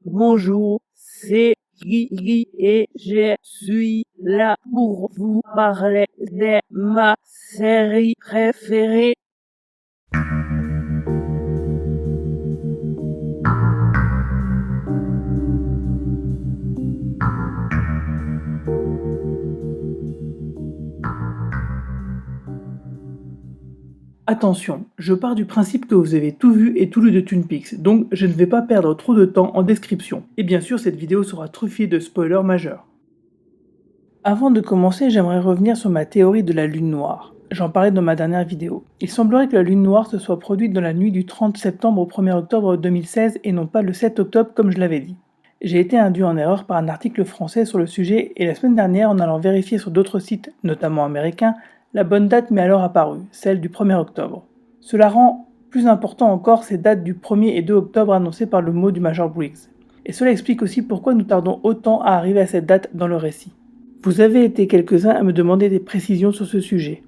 Bonjour, c'est Guy et je suis là pour vous parler de ma série préférée. Attention, je pars du principe que vous avez tout vu et tout lu de Twin Peaks, donc je ne vais pas perdre trop de temps en description. Et bien sûr, cette vidéo sera truffée de spoilers majeurs. Avant de commencer, j'aimerais revenir sur ma théorie de la lune noire. J'en parlais dans ma dernière vidéo. Il semblerait que la lune noire se soit produite dans la nuit du 30 septembre au 1er octobre 2016 et non pas le 7 octobre comme je l'avais dit. J'ai été induit en erreur par un article français sur le sujet et la semaine dernière, en allant vérifier sur d'autres sites, notamment américains, la bonne date m'est alors apparue, celle du 1er octobre. Cela rend plus important encore ces dates du 1er et 2 octobre annoncées par le mot du Major Briggs. Et cela explique aussi pourquoi nous tardons autant à arriver à cette date dans le récit. Vous avez été quelques-uns à me demander des précisions sur ce sujet.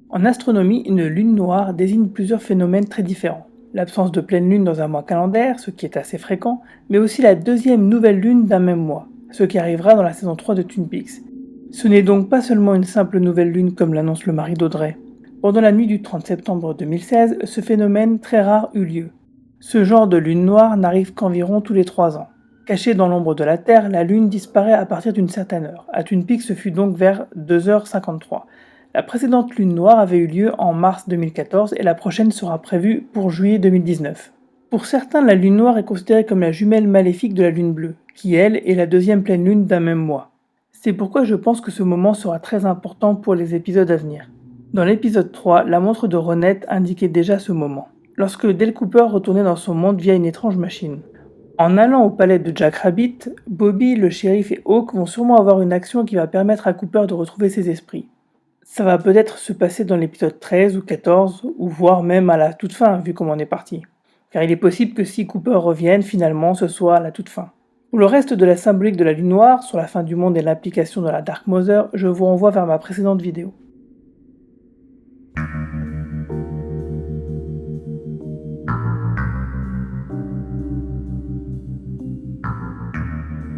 En astronomie, une lune noire désigne plusieurs phénomènes très différents. L'absence de pleine lune dans un mois calendaire, ce qui est assez fréquent, mais aussi la deuxième nouvelle lune d'un même mois, ce qui arrivera dans la saison 3 de Twin Peaks. Ce n'est donc pas seulement une simple nouvelle lune comme l'annonce le mari d'Audrey. Pendant la nuit du 30 septembre 2016, ce phénomène très rare eut lieu. Ce genre de lune noire n'arrive qu'environ tous les 3 ans. Cachée dans l'ombre de la Terre, la Lune disparaît à partir d'une certaine heure. À Twin Peaks, ce fut donc vers 2h53. La précédente lune noire avait eu lieu en mars 2014 et la prochaine sera prévue pour juillet 2019. Pour certains, la lune noire est considérée comme la jumelle maléfique de la lune bleue, qui elle est la deuxième pleine lune d'un même mois. C'est pourquoi je pense que ce moment sera très important pour les épisodes à venir. Dans l'épisode 3, la montre de Ronette indiquait déjà ce moment, lorsque Dale Cooper retournait dans son monde via une étrange machine. En allant au palais de Jack Rabbit, Bobby, le shérif et Hawk vont sûrement avoir une action qui va permettre à Cooper de retrouver ses esprits. Ça va peut-être se passer dans l'épisode 13 ou 14, ou voire même à la toute fin, vu comment on est parti. Car il est possible que si Cooper revienne, finalement, ce soit à la toute fin. Pour le reste de la symbolique de la lune noire, sur la fin du monde et l'implication de la Dark Mother, je vous renvoie vers ma précédente vidéo.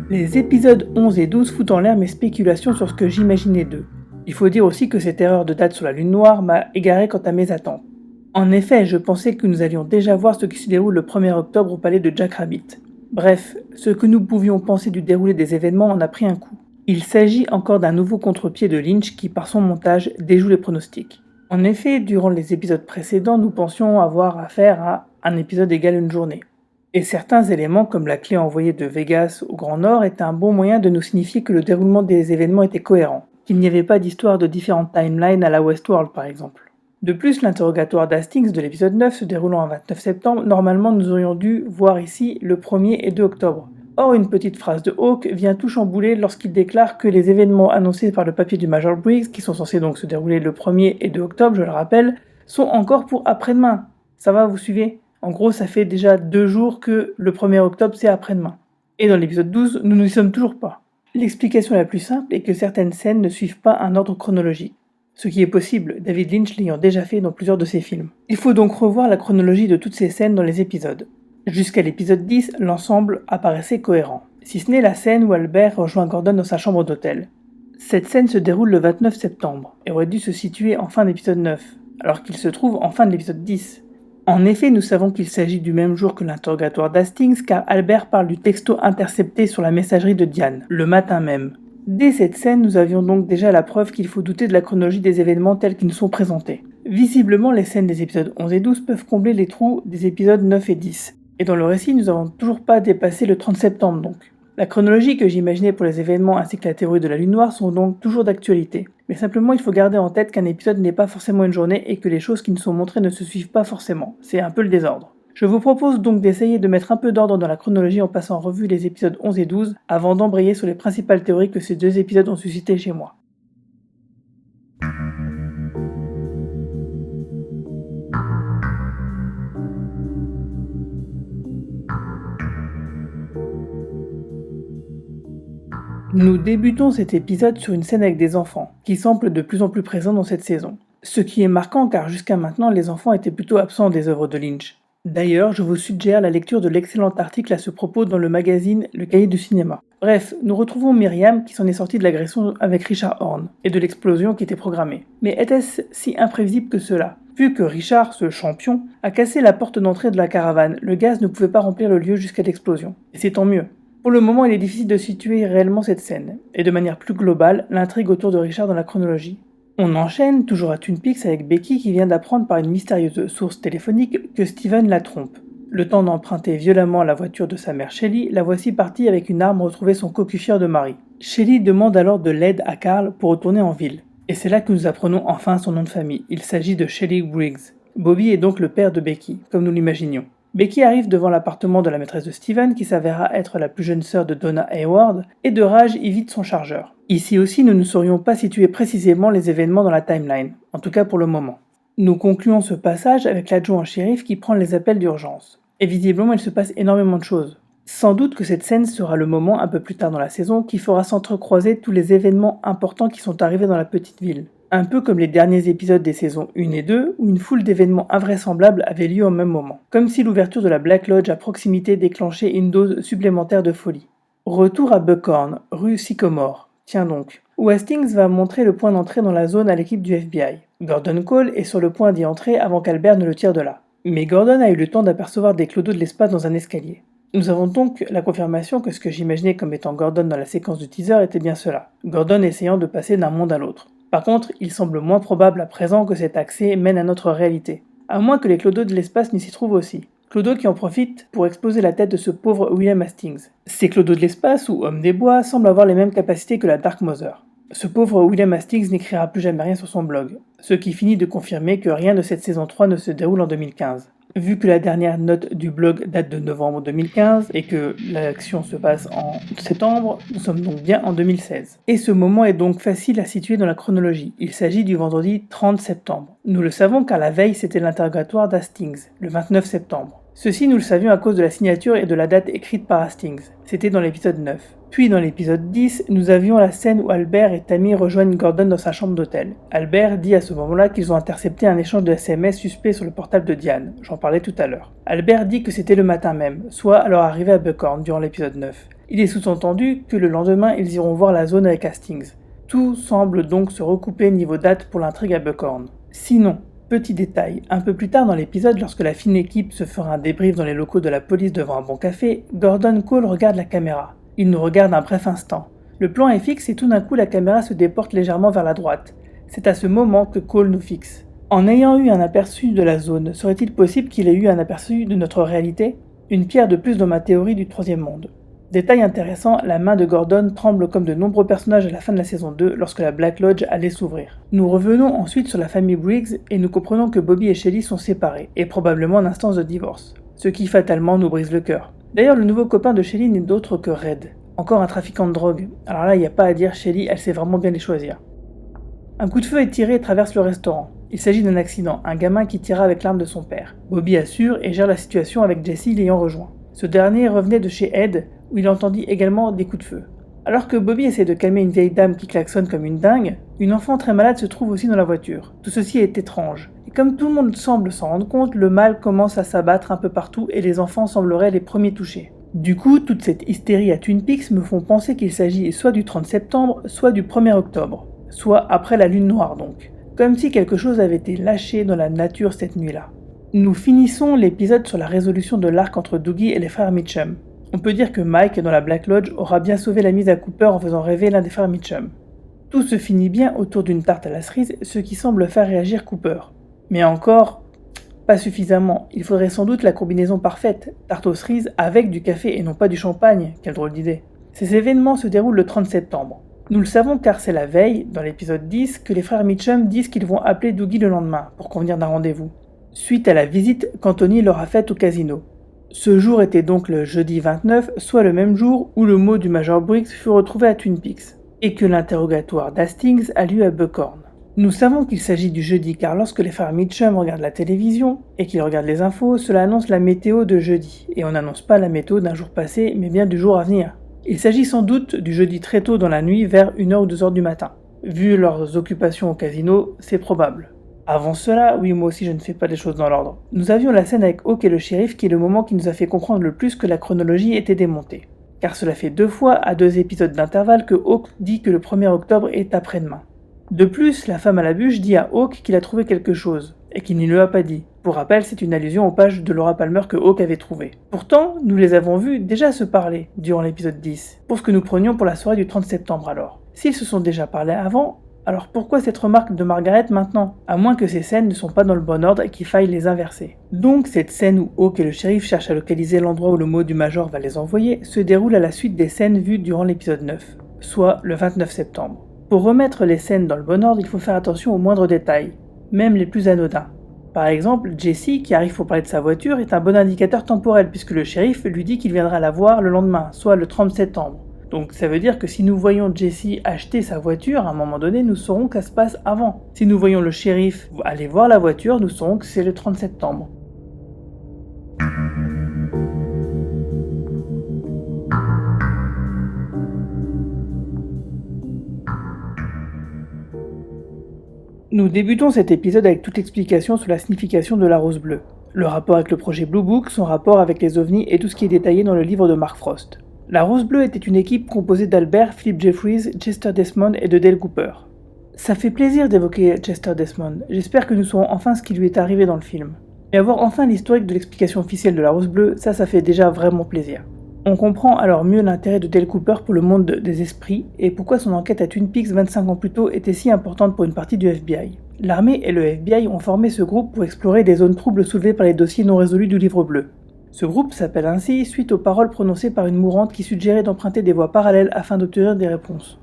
Les épisodes 11 et 12 foutent en l'air mes spéculations sur ce que j'imaginais d'eux. Il faut dire aussi que cette erreur de date sur la lune noire m'a égaré quant à mes attentes. En effet, je pensais que nous allions déjà voir ce qui se déroule le 1er octobre au palais de Jack Rabbit. Bref, ce que nous pouvions penser du déroulé des événements en a pris un coup. Il s'agit encore d'un nouveau contre-pied de Lynch qui, par son montage, déjoue les pronostics. En effet, durant les épisodes précédents, nous pensions avoir affaire à un épisode égal une journée. Et certains éléments, comme la clé envoyée de Vegas au Grand Nord, étaient un bon moyen de nous signifier que le déroulement des événements était cohérent, qu'il n'y avait pas d'histoire de différentes timelines à la Westworld par exemple. De plus, l'interrogatoire d'Hastings de l'épisode 9 se déroulant un 29 septembre, normalement nous aurions dû voir ici le 1er et 2 octobre. Or, une petite phrase de Hawk vient tout chambouler lorsqu'il déclare que les événements annoncés par le papier du Major Briggs, qui sont censés donc se dérouler le 1er et 2 octobre, je le rappelle, sont encore pour après-demain. Ça va, vous suivez ? En gros, ça fait déjà 2 jours que le 1er octobre, c'est après-demain. Et dans l'épisode 12, nous n'y sommes toujours pas. L'explication la plus simple est que certaines scènes ne suivent pas un ordre chronologique. Ce qui est possible, David Lynch l'ayant déjà fait dans plusieurs de ses films. Il faut donc revoir la chronologie de toutes ces scènes dans les épisodes. Jusqu'à l'épisode 10, l'ensemble apparaissait cohérent. Si ce n'est la scène où Albert rejoint Gordon dans sa chambre d'hôtel. Cette scène se déroule le 29 septembre et aurait dû se situer en fin d'épisode 9, alors qu'il se trouve en fin de l'épisode 10. En effet, nous savons qu'il s'agit du même jour que l'interrogatoire d'Hastings car Albert parle du texto intercepté sur la messagerie de Diane, le matin même. Dès cette scène, nous avions donc déjà la preuve qu'il faut douter de la chronologie des événements tels qu'ils nous sont présentés. Visiblement, les scènes des épisodes 11 et 12 peuvent combler les trous des épisodes 9 et 10. Et dans le récit, nous n'avons toujours pas dépassé le 30 septembre donc. La chronologie que j'imaginais pour les événements ainsi que la théorie de la lune noire sont donc toujours d'actualité. Mais simplement, il faut garder en tête qu'un épisode n'est pas forcément une journée et que les choses qui nous sont montrées ne se suivent pas forcément. C'est un peu le désordre. Je vous propose donc d'essayer de mettre un peu d'ordre dans la chronologie en passant en revue les épisodes 11 et 12 avant d'embrayer sur les principales théories que ces deux épisodes ont suscitées chez moi. Nous débutons cet épisode sur une scène avec des enfants, qui semblent de plus en plus présents dans cette saison. Ce qui est marquant car jusqu'à maintenant les enfants étaient plutôt absents des œuvres de Lynch. D'ailleurs, je vous suggère la lecture de l'excellent article à ce propos dans le magazine Le Cahier du cinéma. Bref, nous retrouvons Myriam qui s'en est sortie de l'agression avec Richard Horn et de l'explosion qui était programmée. Mais était-ce si imprévisible que cela? Vu que Richard, ce champion, a cassé la porte d'entrée de la caravane, le gaz ne pouvait pas remplir le lieu jusqu'à l'explosion. Et c'est tant mieux. Pour le moment, il est difficile de situer réellement cette scène, et de manière plus globale, l'intrigue autour de Richard dans la chronologie. On enchaîne, toujours à Twin Peaks, avec Becky qui vient d'apprendre par une mystérieuse source téléphonique que Steven la trompe. Le temps d'emprunter violemment la voiture de sa mère Shelley, la voici partie avec une arme retrouver son cocu-fier de mari. Shelley demande alors de l'aide à Carl pour retourner en ville. Et c'est là que nous apprenons enfin son nom de famille. Il s'agit de Shelley Briggs. Bobby est donc le père de Becky, comme nous l'imaginions. Becky arrive devant l'appartement de la maîtresse de Steven, qui s'avéra être la plus jeune sœur de Donna Hayward, et de rage y vide son chargeur. Ici aussi, nous ne saurions pas situer précisément les événements dans la timeline, en tout cas pour le moment. Nous concluons ce passage avec l'adjoint shérif qui prend les appels d'urgence. Et visiblement, il se passe énormément de choses. Sans doute que cette scène sera le moment, un peu plus tard dans la saison, qui fera s'entrecroiser tous les événements importants qui sont arrivés dans la petite ville. Un peu comme les derniers épisodes des saisons 1 et 2, où une foule d'événements invraisemblables avait lieu au même moment. Comme si l'ouverture de la Black Lodge à proximité déclenchait une dose supplémentaire de folie. Retour à Buckhorn, rue Sycomore. Tiens donc. Où Hastings va montrer le point d'entrée dans la zone à l'équipe du FBI. Gordon Cole est sur le point d'y entrer avant qu'Albert ne le tire de là. Mais Gordon a eu le temps d'apercevoir des clodos de l'espace dans un escalier. Nous avons donc la confirmation que ce que j'imaginais comme étant Gordon dans la séquence du teaser était bien cela. Gordon essayant de passer d'un monde à l'autre. Par contre, il semble moins probable à présent que cet accès mène à notre réalité. À moins que les clodos de l'espace n'y s'y trouvent aussi. Clodo qui en profite pour exploser la tête de ce pauvre William Hastings. Ces clodos de l'espace, ou hommes des bois, semblent avoir les mêmes capacités que la Dark Mother. Ce pauvre William Hastings n'écrira plus jamais rien sur son blog, ce qui finit de confirmer que rien de cette saison 3 ne se déroule en 2015. Vu que la dernière note du blog date de novembre 2015 et que l'action se passe en septembre, nous sommes donc bien en 2016. Et ce moment est donc facile à situer dans la chronologie. Il s'agit du vendredi 30 septembre. Nous le savons car la veille c'était l'interrogatoire d'Hastings, le 29 septembre. Ceci nous le savions à cause de la signature et de la date écrite par Hastings. C'était dans l'épisode 9. Puis dans l'épisode 10, nous avions la scène où Albert et Tammy rejoignent Gordon dans sa chambre d'hôtel. Albert dit à ce moment-là qu'ils ont intercepté un échange de SMS suspect sur le portable de Diane, j'en parlais tout à l'heure. Albert dit que c'était le matin même, soit à leur arrivée à Buckhorn durant l'épisode 9. Il est sous-entendu que le lendemain ils iront voir la zone avec Hastings. Tout semble donc se recouper niveau date pour l'intrigue à Buckhorn. Sinon, petit détail, un peu plus tard dans l'épisode, lorsque la fine équipe se fera un débrief dans les locaux de la police devant un bon café, Gordon Cole regarde la caméra. Il nous regarde un bref instant. Le plan est fixe et tout d'un coup la caméra se déporte légèrement vers la droite. C'est à ce moment que Cole nous fixe. En ayant eu un aperçu de la zone, serait-il possible qu'il ait eu un aperçu de notre réalité? Une pierre de plus dans ma théorie du troisième monde. Détail intéressant, la main de Gordon tremble comme de nombreux personnages à la fin de la saison 2 lorsque la Black Lodge allait s'ouvrir. Nous revenons ensuite sur la famille Briggs et nous comprenons que Bobby et Shelley sont séparés, et probablement en instance de divorce. Ce qui fatalement nous brise le cœur. D'ailleurs, le nouveau copain de Shelley n'est d'autre que Red. Encore un trafiquant de drogue. Alors là, il n'y a pas à dire, Shelley, elle sait vraiment bien les choisir. Un coup de feu est tiré et traverse le restaurant. Il s'agit d'un accident, un gamin qui tira avec l'arme de son père. Bobby assure et gère la situation avec Jesse l'ayant rejoint. Ce dernier revenait de chez Ed, où il entendit également des coups de feu. Alors que Bobby essaie de calmer une vieille dame qui klaxonne comme une dingue, une enfant très malade se trouve aussi dans la voiture. Tout ceci est étrange. Et comme tout le monde semble s'en rendre compte, le mal commence à s'abattre un peu partout et les enfants sembleraient les premiers touchés. Du coup, toute cette hystérie à Twin Peaks me font penser qu'il s'agit soit du 30 septembre, soit du 1er octobre. Soit après la lune noire donc. Comme si quelque chose avait été lâché dans la nature cette nuit-là. Nous finissons l'épisode sur la résolution de l'arc entre Dougie et les frères Mitchum. On peut dire que Mike, dans la Black Lodge, aura bien sauvé la mise à Cooper en faisant rêver l'un des frères Mitchum. Tout se finit bien autour d'une tarte à la cerise, ce qui semble faire réagir Cooper. Mais encore, pas suffisamment. Il faudrait sans doute la combinaison parfaite, tarte aux cerises avec du café et non pas du champagne. Quelle drôle d'idée. Ces événements se déroulent le 30 septembre. Nous le savons car c'est la veille, dans l'épisode 10, que les frères Mitchum disent qu'ils vont appeler Dougie le lendemain pour convenir d'un rendez-vous, suite à la visite qu'Anthony leur a faite au casino. Ce jour était donc le jeudi 29, soit le même jour où le mot du Major Briggs fut retrouvé à Twin Peaks, et que l'interrogatoire d'Hastings a lieu à Buckhorn. Nous savons qu'il s'agit du jeudi car lorsque les frères Mitchum regardent la télévision et qu'ils regardent les infos, cela annonce la météo de jeudi, et on n'annonce pas la météo d'un jour passé, mais bien du jour à venir. Il s'agit sans doute du jeudi très tôt dans la nuit vers 1h ou 2h du matin. Vu leurs occupations au casino, c'est probable. Avant cela, oui, moi aussi je ne fais pas les choses dans l'ordre. Nous avions la scène avec Hawk et le shérif qui est le moment qui nous a fait comprendre le plus que la chronologie était démontée. Car cela fait 2 fois, à 2 épisodes d'intervalle, que Hawk dit que le 1er octobre est après-demain. De plus, la femme à la bûche dit à Hawk qu'il a trouvé quelque chose, et qu'il ne lui a pas dit. Pour rappel, c'est une allusion aux pages de Laura Palmer que Hawk avait trouvées. Pourtant, nous les avons vus déjà se parler durant l'épisode 10, pour ce que nous prenions pour la soirée du 30 septembre alors. S'ils se sont déjà parlé avant, alors pourquoi cette remarque de Margaret maintenant? À moins que ces scènes ne sont pas dans le bon ordre et qu'il faille les inverser. Donc cette scène où Hawk et le shérif cherchent à localiser l'endroit où le mot du Major va les envoyer se déroule à la suite des scènes vues durant l'épisode 9, soit le 29 septembre. Pour remettre les scènes dans le bon ordre, il faut faire attention aux moindres détails, même les plus anodins. Par exemple, Jesse, qui arrive pour parler de sa voiture, est un bon indicateur temporel puisque le shérif lui dit qu'il viendra la voir le lendemain, soit le 30 septembre. Donc ça veut dire que si nous voyons Jesse acheter sa voiture, à un moment donné, nous saurons que ça se passe avant. Si nous voyons le shérif aller voir la voiture, nous saurons que c'est le 30 septembre. Nous débutons cet épisode avec toute l'explication sur la signification de la rose bleue. Le rapport avec le projet Blue Book, son rapport avec les ovnis et tout ce qui est détaillé dans le livre de Mark Frost. La Rose Bleue était une équipe composée d'Albert, Philip Jeffries, Chester Desmond et de Dale Cooper. Ça fait plaisir d'évoquer Chester Desmond, j'espère que nous saurons enfin ce qui lui est arrivé dans le film. Et avoir enfin l'historique de l'explication officielle de la Rose Bleue, ça fait déjà vraiment plaisir. On comprend alors mieux l'intérêt de Dale Cooper pour le monde des esprits et pourquoi son enquête à Twin Peaks 25 ans plus tôt était si importante pour une partie du FBI. L'armée et le FBI ont formé ce groupe pour explorer des zones troubles soulevées par les dossiers non résolus du livre bleu. Ce groupe s'appelle ainsi suite aux paroles prononcées par une mourante qui suggérait d'emprunter des voies parallèles afin d'obtenir des réponses.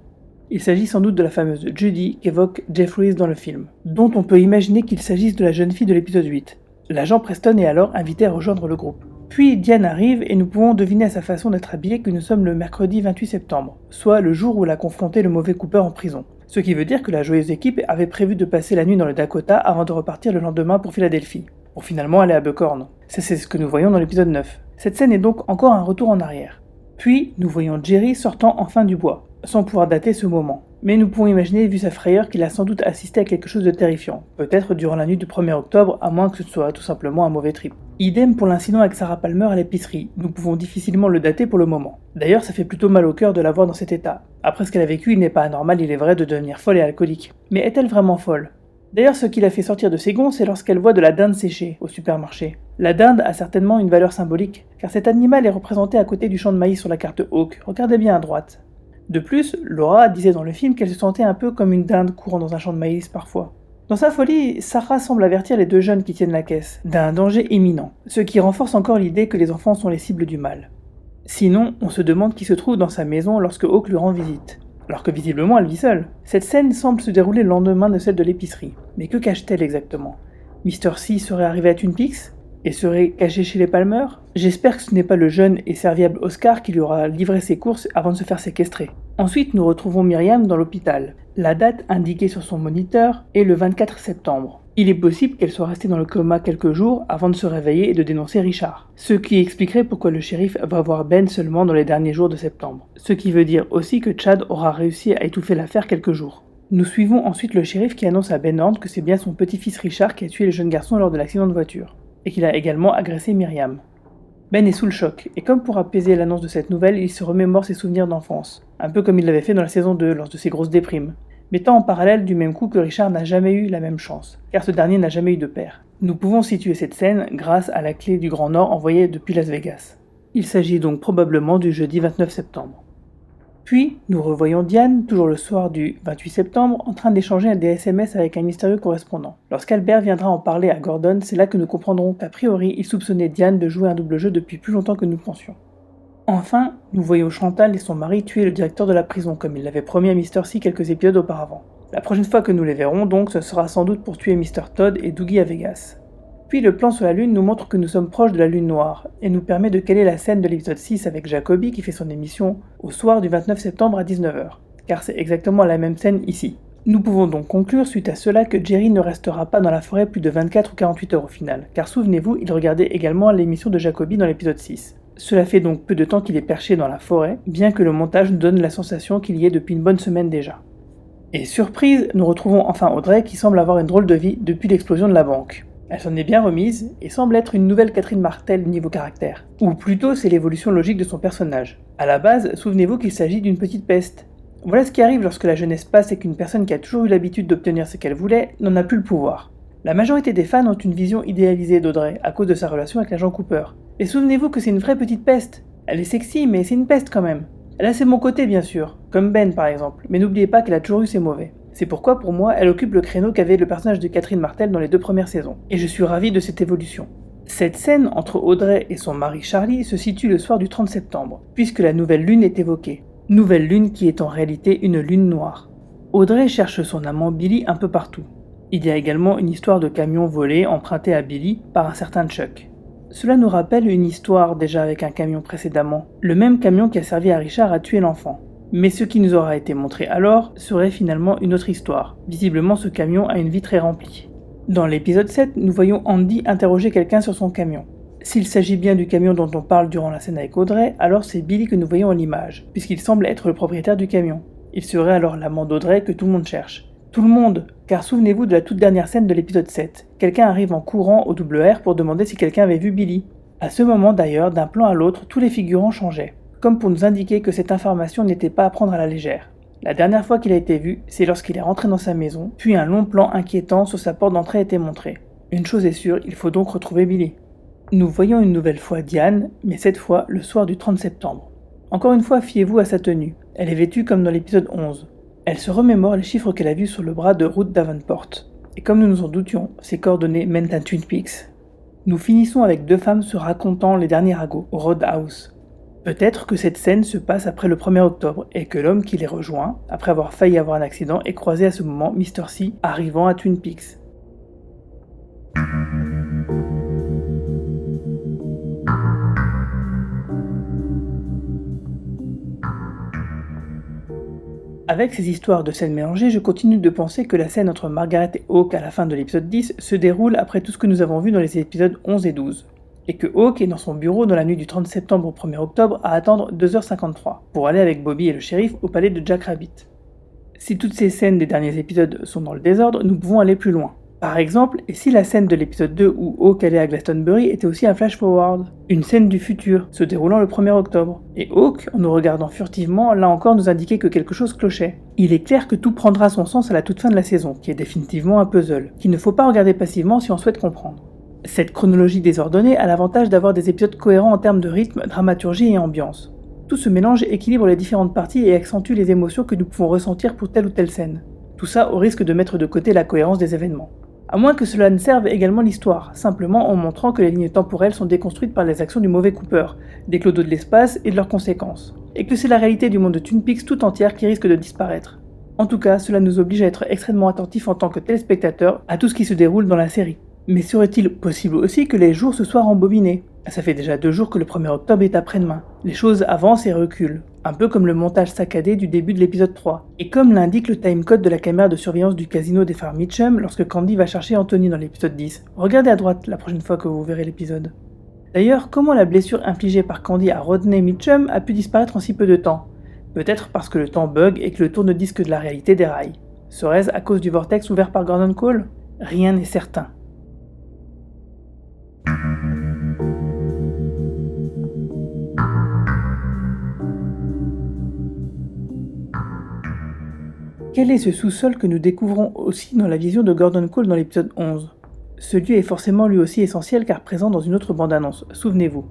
Il s'agit sans doute de la fameuse Judy qu'évoque Jeffries dans le film, dont on peut imaginer qu'il s'agisse de la jeune fille de l'épisode 8. L'agent Preston est alors invité à rejoindre le groupe. Puis Diane arrive et nous pouvons deviner à sa façon d'être habillée que nous sommes le mercredi 28 septembre, soit le jour où elle a confronté le mauvais Cooper en prison. Ce qui veut dire que la joyeuse équipe avait prévu de passer la nuit dans le Dakota avant de repartir le lendemain pour Philadelphie, pour finalement aller à Buckhorn. C'est ce que nous voyons dans l'épisode 9. Cette scène est donc encore un retour en arrière. Puis, nous voyons Jerry sortant enfin du bois, sans pouvoir dater ce moment. Mais nous pouvons imaginer, vu sa frayeur, qu'il a sans doute assisté à quelque chose de terrifiant, peut-être durant la nuit du 1er octobre, à moins que ce soit tout simplement un mauvais trip. Idem pour l'incident avec Sarah Palmer à l'épicerie, nous pouvons difficilement le dater pour le moment. D'ailleurs, ça fait plutôt mal au cœur de la voir dans cet état. Après ce qu'elle a vécu, il n'est pas anormal, il est vrai, de devenir folle et alcoolique. Mais est-elle vraiment folle ? D'ailleurs, ce qui l'a fait sortir de ses gonds, c'est lorsqu'elle voit de la dinde séchée au supermarché. La dinde a certainement une valeur symbolique, car cet animal est représenté à côté du champ de maïs sur la carte Hawk. Regardez bien à droite. De plus, Laura disait dans le film qu'elle se sentait un peu comme une dinde courant dans un champ de maïs parfois. Dans sa folie, Sarah semble avertir les deux jeunes qui tiennent la caisse d'un danger imminent, ce qui renforce encore l'idée que les enfants sont les cibles du mal. Sinon, on se demande qui se trouve dans sa maison lorsque Hawk lui rend visite. Alors que visiblement elle vit seule. Cette scène semble se dérouler le lendemain de celle de l'épicerie. Mais que cache-t-elle exactement? Mr. C serait arrivé à Twin Peaks et serait caché chez les Palmer? J'espère que ce n'est pas le jeune et serviable Oscar qui lui aura livré ses courses avant de se faire séquestrer. Ensuite, nous retrouvons Myriam dans l'hôpital. La date indiquée sur son moniteur est le 24 septembre. Il est possible qu'elle soit restée dans le coma quelques jours avant de se réveiller et de dénoncer Richard. Ce qui expliquerait pourquoi le shérif va voir Ben seulement dans les derniers jours de septembre. Ce qui veut dire aussi que Chad aura réussi à étouffer l'affaire quelques jours. Nous suivons ensuite le shérif qui annonce à Ben Horn que c'est bien son petit-fils Richard qui a tué le jeune garçon lors de l'accident de voiture, et qu'il a également agressé Myriam. Ben est sous le choc, et comme pour apaiser l'annonce de cette nouvelle, il se remémore ses souvenirs d'enfance, un peu comme il l'avait fait dans la saison 2 lors de ses grosses déprimes, mettant en parallèle du même coup que Richard n'a jamais eu la même chance, car ce dernier n'a jamais eu de père. Nous pouvons situer cette scène grâce à la clé du Grand Nord envoyée depuis Las Vegas. Il s'agit donc probablement du jeudi 29 septembre. Puis, nous revoyons Diane, toujours le soir du 28 septembre, en train d'échanger des SMS avec un mystérieux correspondant. Lorsqu'Albert viendra en parler à Gordon, c'est là que nous comprendrons qu'a priori, il soupçonnait Diane de jouer un double jeu depuis plus longtemps que nous pensions. Enfin, nous voyons Chantal et son mari tuer le directeur de la prison, comme il l'avait promis à Mr. C quelques épisodes auparavant. La prochaine fois que nous les verrons donc, ce sera sans doute pour tuer Mr. Todd et Dougie à Vegas. Puis le plan sur la Lune nous montre que nous sommes proches de la Lune noire, et nous permet de caler la scène de l'épisode 6 avec Jacoby qui fait son émission au soir du 29 septembre à 19h, car c'est exactement la même scène ici. Nous pouvons donc conclure suite à cela que Jerry ne restera pas dans la forêt plus de 24 ou 48 heures au final, car souvenez-vous, il regardait également l'émission de Jacoby dans l'épisode 6. Cela fait donc peu de temps qu'il est perché dans la forêt, bien que le montage nous donne la sensation qu'il y est depuis une bonne semaine déjà. Et surprise, nous retrouvons enfin Audrey qui semble avoir une drôle de vie depuis l'explosion de la banque. Elle s'en est bien remise et semble être une nouvelle Catherine Martel niveau caractère. Ou plutôt, c'est l'évolution logique de son personnage. À la base, souvenez-vous qu'il s'agit d'une petite peste. Voilà ce qui arrive lorsque la jeunesse passe et qu'une personne qui a toujours eu l'habitude d'obtenir ce qu'elle voulait n'en a plus le pouvoir. La majorité des fans ont une vision idéalisée d'Audrey à cause de sa relation avec l'agent Cooper. Et souvenez-vous que c'est une vraie petite peste. Elle est sexy, mais c'est une peste quand même. Elle a ses bons côtés bien sûr, comme Ben par exemple, mais n'oubliez pas qu'elle a toujours eu ses mauvais. C'est pourquoi pour moi, elle occupe le créneau qu'avait le personnage de Catherine Martel dans les 2 premières saisons. Et je suis ravi de cette évolution. Cette scène entre Audrey et son mari Charlie se situe le soir du 30 septembre, puisque la nouvelle lune est évoquée. Nouvelle lune qui est en réalité une lune noire. Audrey cherche son amant Billy un peu partout. Il y a également une histoire de camion volé emprunté à Billy par un certain Chuck. Cela nous rappelle une histoire déjà avec un camion précédemment, le même camion qui a servi à Richard à tuer l'enfant. Mais ce qui nous aura été montré alors serait finalement une autre histoire. Visiblement ce camion a une vie très remplie. Dans l'épisode 7, nous voyons Andy interroger quelqu'un sur son camion. S'il s'agit bien du camion dont on parle durant la scène avec Audrey, alors c'est Billy que nous voyons à l'image, puisqu'il semble être le propriétaire du camion. Il serait alors l'amant d'Audrey que tout le monde cherche. Tout le monde, car souvenez-vous de la toute dernière scène de l'épisode 7. Quelqu'un arrive en courant au WR pour demander si quelqu'un avait vu Billy. À ce moment d'ailleurs, d'un plan à l'autre, tous les figurants changeaient, comme pour nous indiquer que cette information n'était pas à prendre à la légère. La dernière fois qu'il a été vu, c'est lorsqu'il est rentré dans sa maison, puis un long plan inquiétant sur sa porte d'entrée a été montré. Une chose est sûre, il faut donc retrouver Billy. Nous voyons une nouvelle fois Diane, mais cette fois le soir du 30 septembre. Encore une fois, fiez-vous à sa tenue. Elle est vêtue comme dans l'épisode 11. Elle se remémore les chiffres qu'elle a vus sur le bras de Ruth Davenport. Et comme nous nous en doutions, ces coordonnées mènent à Twin Peaks. Nous finissons avec 2 femmes se racontant les derniers ragots au Roadhouse. Peut-être que cette scène se passe après le 1er octobre et que l'homme qui les rejoint, après avoir failli avoir un accident, est croisé à ce moment Mr. C arrivant à Twin Peaks. Avec ces histoires de scènes mélangées, je continue de penser que la scène entre Margaret et Hawk à la fin de l'épisode 10 se déroule après tout ce que nous avons vu dans les épisodes 11 et 12. Et que Hawk est dans son bureau dans la nuit du 30 septembre au 1er octobre à attendre 2h53 pour aller avec Bobby et le shérif au palais de Jack Rabbit. Si toutes ces scènes des derniers épisodes sont dans le désordre, nous pouvons aller plus loin. Par exemple, et si la scène de l'épisode 2 où Hawk allait à Glastonbury était aussi un flash-forward, une scène du futur, se déroulant le 1er octobre. Et Hawk, en nous regardant furtivement, là encore nous indiquait que quelque chose clochait. Il est clair que tout prendra son sens à la toute fin de la saison, qui est définitivement un puzzle, qu'il ne faut pas regarder passivement si on souhaite comprendre. Cette chronologie désordonnée a l'avantage d'avoir des épisodes cohérents en termes de rythme, dramaturgie et ambiance. Tout ce mélange équilibre les différentes parties et accentue les émotions que nous pouvons ressentir pour telle ou telle scène. Tout ça au risque de mettre de côté la cohérence des événements. À moins que cela ne serve également l'histoire, simplement en montrant que les lignes temporelles sont déconstruites par les actions du mauvais Cooper, des clodos de l'espace et de leurs conséquences, et que c'est la réalité du monde de Twin Peaks tout entière qui risque de disparaître. En tout cas, cela nous oblige à être extrêmement attentifs en tant que téléspectateurs à tout ce qui se déroule dans la série. Mais serait-il possible aussi que les jours se soient rembobinés ? Ça fait déjà 2 jours que le 1er octobre est après-demain. Les choses avancent et reculent, un peu comme le montage saccadé du début de l'épisode 3. Et comme l'indique le timecode de la caméra de surveillance du casino des frères Mitchum lorsque Candy va chercher Anthony dans l'épisode 10. Regardez à droite la prochaine fois que vous verrez l'épisode. D'ailleurs, comment la blessure infligée par Candy à Rodney Mitchum a pu disparaître en si peu de temps ? Peut-être parce que le temps bug et que le tourne-disque de la réalité déraille. Serait-ce à cause du vortex ouvert par Gordon Cole ? Rien n'est certain. Quel est ce sous-sol que nous découvrons aussi dans la vision de Gordon Cole dans l'épisode 11 ? Ce lieu est forcément lui aussi essentiel car présent dans une autre bande-annonce, souvenez-vous.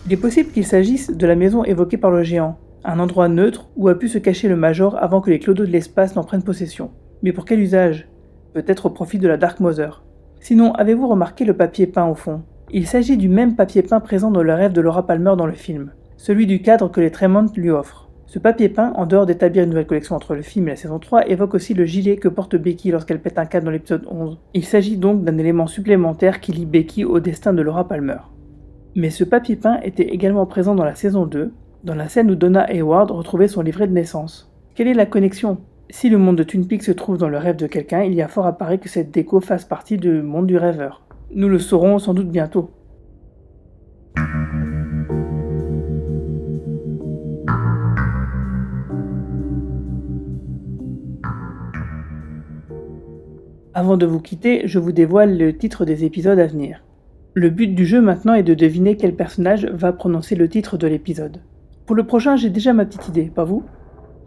Il est possible qu'il s'agisse de la maison évoquée par le géant, un endroit neutre où a pu se cacher le Major avant que les clodos de l'espace n'en prennent possession. Mais pour quel usage ? Peut-être au profit de la Dark Mother. Sinon, avez-vous remarqué le papier peint au fond ? Il s'agit du même papier peint présent dans le rêve de Laura Palmer dans le film, celui du cadre que les Tremont lui offrent. Ce papier peint, en dehors d'établir une nouvelle collection entre le film et la saison 3, évoque aussi le gilet que porte Becky lorsqu'elle pète un câble dans l'épisode 11. Il s'agit donc d'un élément supplémentaire qui lie Becky au destin de Laura Palmer. Mais ce papier peint était également présent dans la saison 2, dans la scène où Donna Hayward retrouvait son livret de naissance. Quelle est la connexion ? Si le monde de Twin Peaks se trouve dans le rêve de quelqu'un, il y a fort à parier que cette déco fasse partie du monde du rêveur. Nous le saurons sans doute bientôt. Avant de vous quitter, je vous dévoile le titre des épisodes à venir. Le but du jeu maintenant est de deviner quel personnage va prononcer le titre de l'épisode. Pour le prochain, j'ai déjà ma petite idée, pas vous?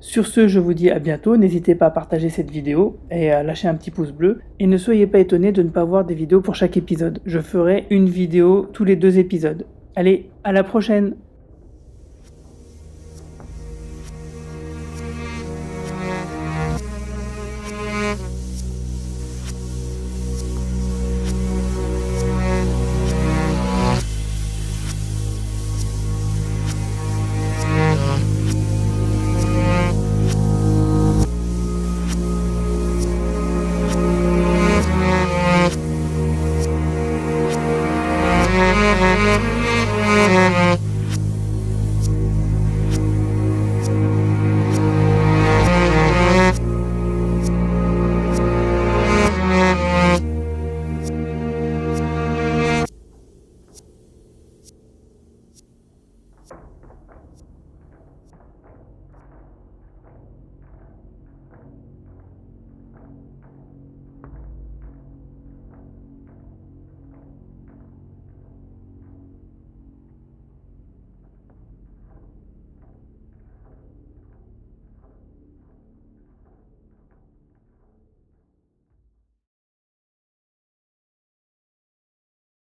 Sur ce, je vous dis à bientôt, n'hésitez pas à partager cette vidéo et à lâcher un petit pouce bleu. Et ne soyez pas étonnés de ne pas voir des vidéos pour chaque épisode. Je ferai une vidéo tous les 2 épisodes. Allez, à la prochaine! Thank you.